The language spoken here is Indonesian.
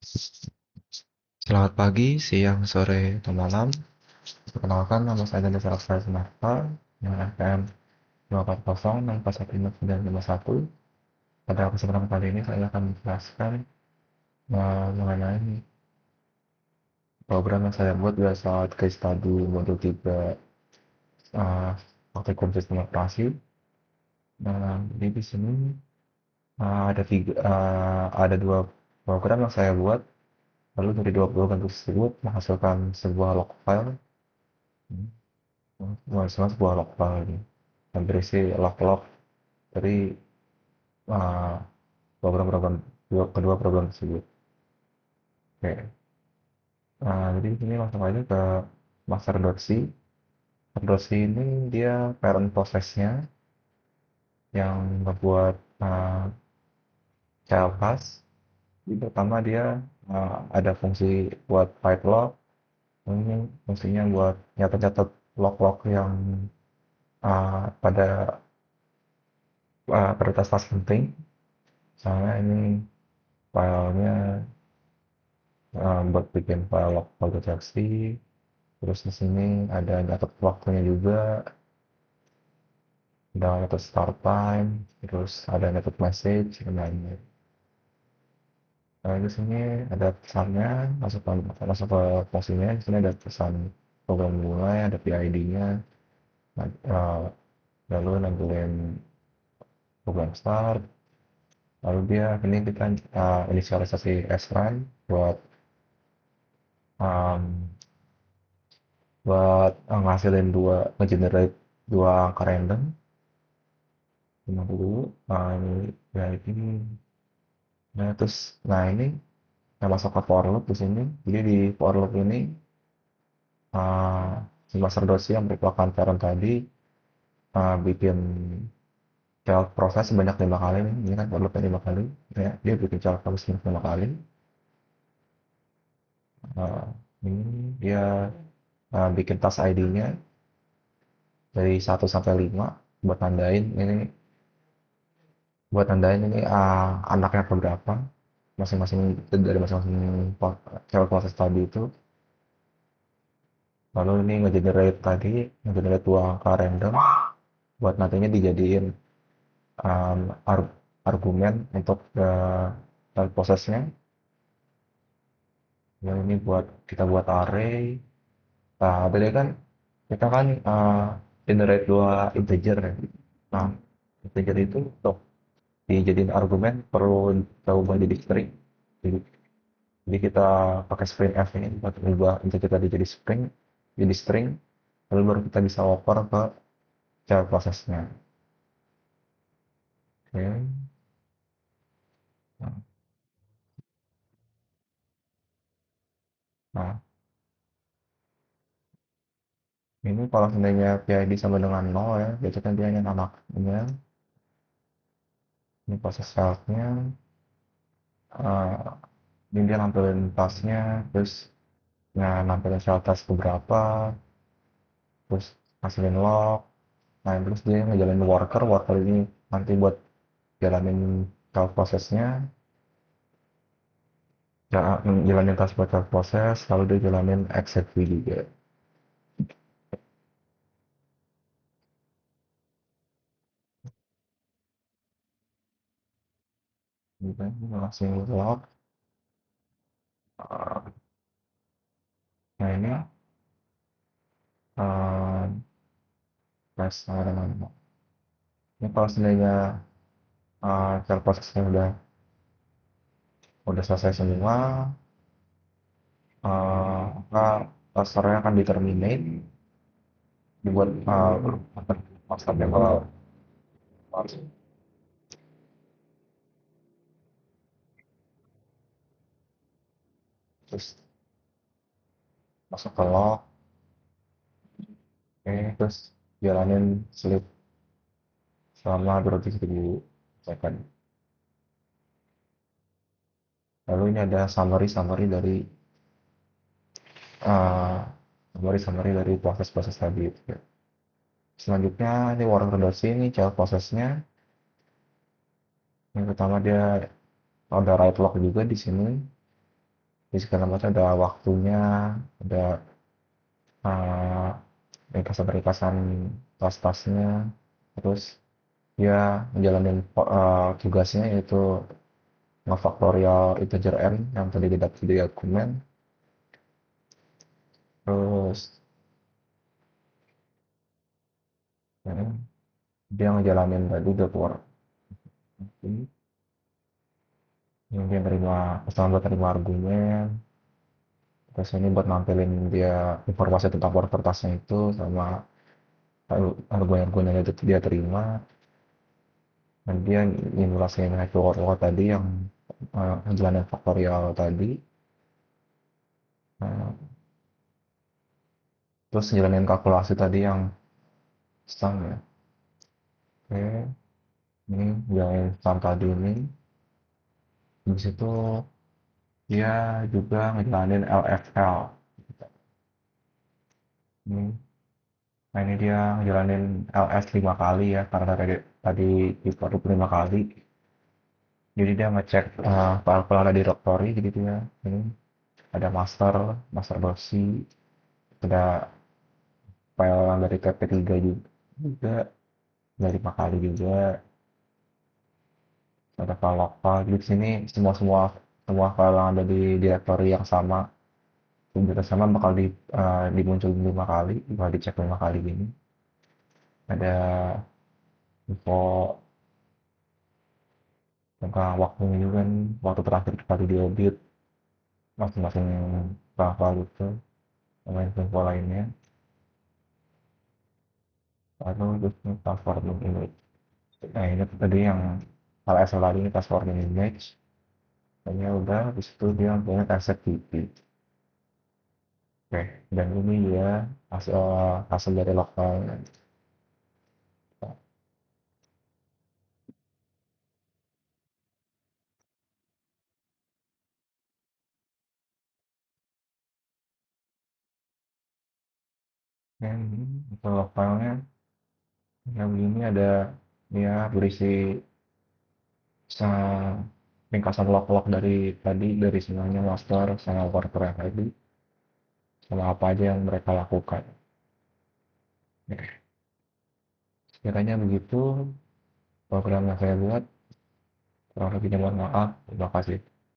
Selamat pagi, siang, sore, atau malam. Perkenalkan, nama saya Daniel Salazar Sunarta dengan NPM 240641591. Pada kesempatan kali ini saya akan menjelaskan mengenai program yang saya buat pada saat case study modul 3 praktikum sistem operasi. Nah, jadi di sini ada dua program yang saya buat. Lalu dari dua program tersebut menghasilkan sebuah log file. Menghasilkan sebuah log file ini yang berisi log-log dari uh, program-program kedua program tersebut. Oke. Nah, jadi di sini langsung aja ke master.c. Master.c ini dia parent prosesnya yang membuat child class. Jadi pertama dia ada fungsi buat pipe log. Ini fungsinya buat nyatet-nyatet log-log yang pada tas penting. Misalnya ini filenya buat bikin file log file deteksi. Terus di sini ada nyatet waktunya juga, ada nyatet start time, terus ada nyatet message dan lainnya. Nah, di sini ada pesannya, masuk ke fungsinya. Di sini ada pesan program mulai, ada PID-nya, lalu nampilin program start, lalu dia ini kita inisialisasi srun buat um, ngasilin ngegenerate dua angka random. 50, ini ya ini. Nah, terus ini yang masuk ke for loop di sini. Jadi di for loop ini si master dosi yang merupakan parent tadi bikin child proses sebanyak 5 kali nih. Ini kan for loopnya 5 kali. Ya, dia bikin child proses sebanyak 5 kali. Uh, ini dia bikin task ID-nya dari 1 sampai 5 buat nandain ini anaknya berapa masing-masing dari masing-masing child proses tadi itu. Lalu ini ngegenerate dua angka random buat nantinya dijadiin um, ar- argumen untuk prosesnya. Yang ini kita buat array. Nah, tadi kan kita kan generate dua integer ya. Nah, integer itu untuk dijadiin argumen perlu kita ubah jadi string. Jadi kita pakai string f ini buat ubah integer tadi jadi string, lalu baru kita bisa oper ke cara prosesnya. Oke. Nah, nah, ini kalau seandainya PID sama dengan 0 ya, biasanya dia ingin anaknya. Ini proses selfnya. Uh, ini dia nampilin tasnya, terus nampilin shell task beberapa, terus hasilin log. Nah, terus dia ngejalanin worker ini nanti buat jalanin shell prosesnya, ya, jalanin task buat shell proses, lalu dia jalanin execv juga. Gitu, ini langsung log. Uh, nah ini uh, plus ini kalau seandainya shell prosesnya udah selesai semua, maka clusternya akan di-terminate, dibuat masternya kalau terus masuk ke log, terus jalanin sleep selama 200.000 second. Lalu ini ada uh, summary dari proses-proses tadi. Selanjutnya ini warning reduksi, ini child prosesnya. Yang pertama dia ada write log juga di sini. di segala macam ada waktunya, ada uh, ringkasan-ringkasan tas-tasnya, terus dia menjalani tugasnya yaitu ngefaktorial integer n yang tadi didapat di argumen, terus ya, dia ngejalanin tadi the work yang dia terima pesan buat terima argumen, terus ini buat nampilin dia informasi tentang kertasnya itu sama argumen-argumen yang dia terima, dan dia simulasiin keyword tadi yang ngejalanin faktorial tadi. Nah, terus ngejalanin kalkulasi tadi yang sum ya. Oke, ini jalanin sum tadi ini. Habis itu dia juga ngejalanin LFL. Ini, nah ini dia ngejalanin LS 5 kali ya, karena tadi diproduksi 5 kali. Jadi dia ngecek file-file ada directory gitu ya. Ini ada master dosi, ada file dari TP3 juga dari 5 kali juga, ada file lokal. Jadi di sini semua file yang ada di directory yang sama, komputer sama bakal dimunculin 5 kali, bakal dicek 5 kali gini. Ada info tentang waktunya juga nih, waktu terakhir kali di audit masing-masing file gitu, sama info lainnya. Lalu terus transforming image. Nah ini tadi yang hal asal tadi ini transforming image. Ini udah, habis itu dia punya asset PP. Oke, dan ini ya hasil hasil dari lokal. Dan ini hasil lokalnya yang begini ada ya berisi ringkasan log-log dari tadi, dari semuanya master sama worker yang tadi, sama apa aja yang mereka lakukan. Oke, sekiranya begitu program yang saya buat, kurang lebihnya mohon maaf. Terima kasih.